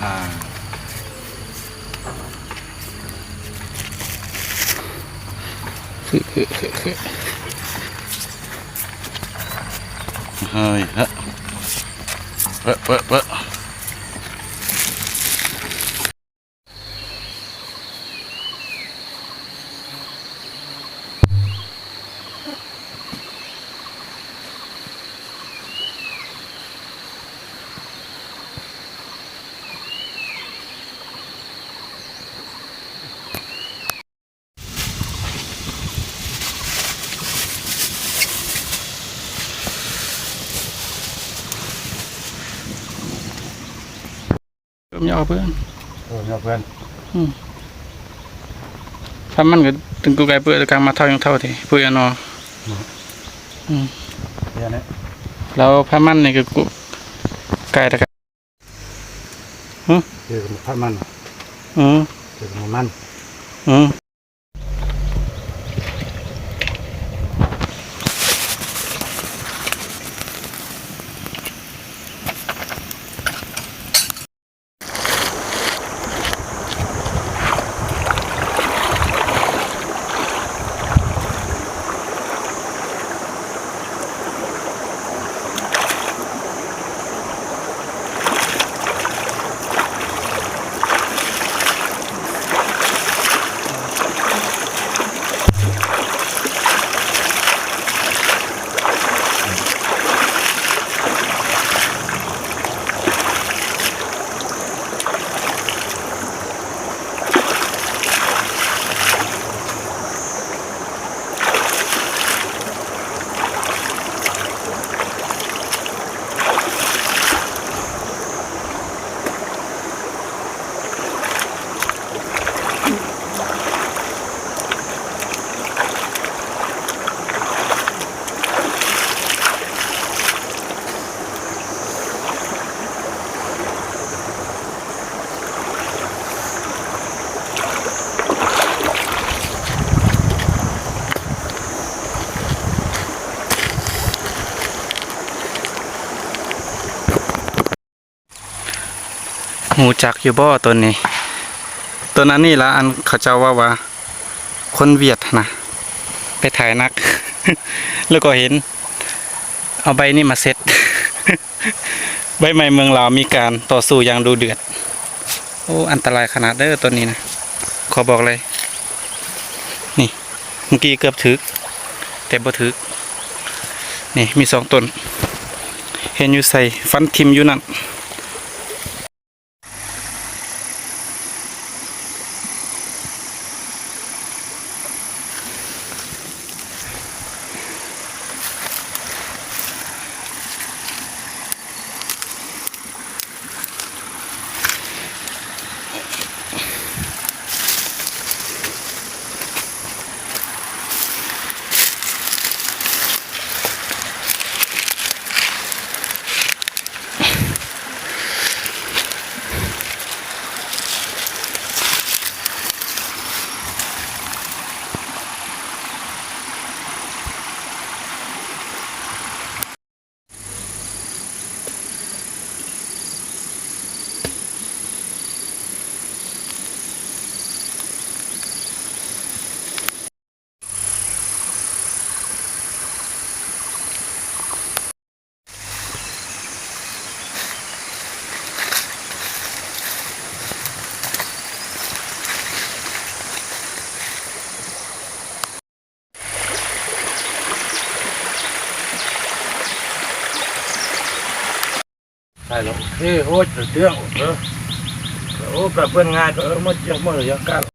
เฮ้ยฮะเปะยาวเพื่อนยาวเพื่อนถ้ามันก็ถึงกูไกลเพื่อนกลางมาเท่ายังเท่าทีเพื่อนนอเนี่ยนะแล้วพามันนี่ก็กูไกลตะกันคือพามันคือมันหูจักอยู่บ่ตัวนี้ตัวนั้นนี่ละอันเขาเจ้าว่าคนเวียดนะไปถ่ายนัก แล้วก็เห็นเอาใบนี้มาเซ็ต ใบไม้เมืองลาวมีการต่อสู้อย่างดูเดือดโอ้อันตรายขนาดเด้อตัวนี้นะขอบอกเลยนี่เมื่อกี้เกือบถึกแต่บ่ถึกนี่มี2 ต้นเห็นอยู่ใส่ฟันทิมอยู่นั่นใช่หรอโอ้ยเตี้ยโอ้แบบเพื่อนงานก็มันยังไม่อยากกัน